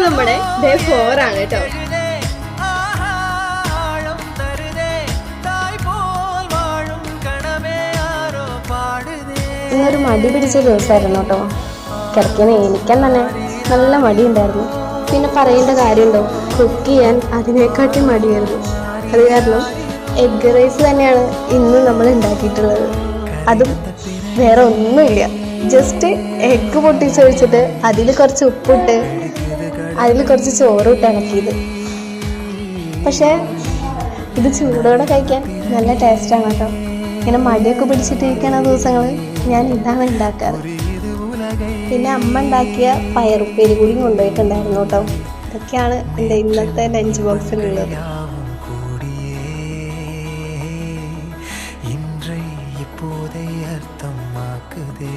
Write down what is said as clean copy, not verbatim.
നമ്മുടെ ഡേ 4 ആണ് കേട്ടോ. ഇന്നൊരു മടി പിടിച്ച ദിവസമായിരുന്നു കേട്ടോ. കിടക്കണേ എണീക്കാൻ തന്നെ നല്ല മടിയുണ്ടായിരുന്നു. പിന്നെ പറയേണ്ട കാര്യമുണ്ടോ, കുക്ക് ചെയ്യാൻ അതിനെക്കാട്ടി മടിയായിരുന്നു. അത് കാരണം എഗ് റൈസ് തന്നെയാണ് ഇന്ന് നമ്മൾ ഉണ്ടാക്കിയിട്ടുള്ളത്. അതും വേറെ ഒന്നുമില്ല, ജസ്റ്റ് എഗ്ഗ് പൊട്ടിച്ചൊഴിച്ചിട്ട് അതിൽ കുറച്ച് ഉപ്പിട്ട് അതിൽ കുറച്ച് ചോറിട്ട് ഇളക്കിയത്. പക്ഷേ ഇത് ചൂടോടെ കഴിക്കാൻ നല്ല ടേസ്റ്റാണ് കേട്ടോ. ഇങ്ങനെ മടിയൊക്കെ പിടിച്ചിട്ടിരിക്കുന്ന ദിവസങ്ങൾ ഞാൻ ഇതാണ് ഉണ്ടാക്കാറ്. പിന്നെ അമ്മ ഉണ്ടാക്കിയ പയറുപ്പേരി കൂടി കൊണ്ടുപോയിട്ടുണ്ടായിരുന്നു കേട്ടോ. ഇതൊക്കെയാണ് എൻ്റെ ഇന്നത്തെ ലഞ്ച് ബോക്സിലുള്ളത്. இப்போதை அர்த்தமாக்குதே.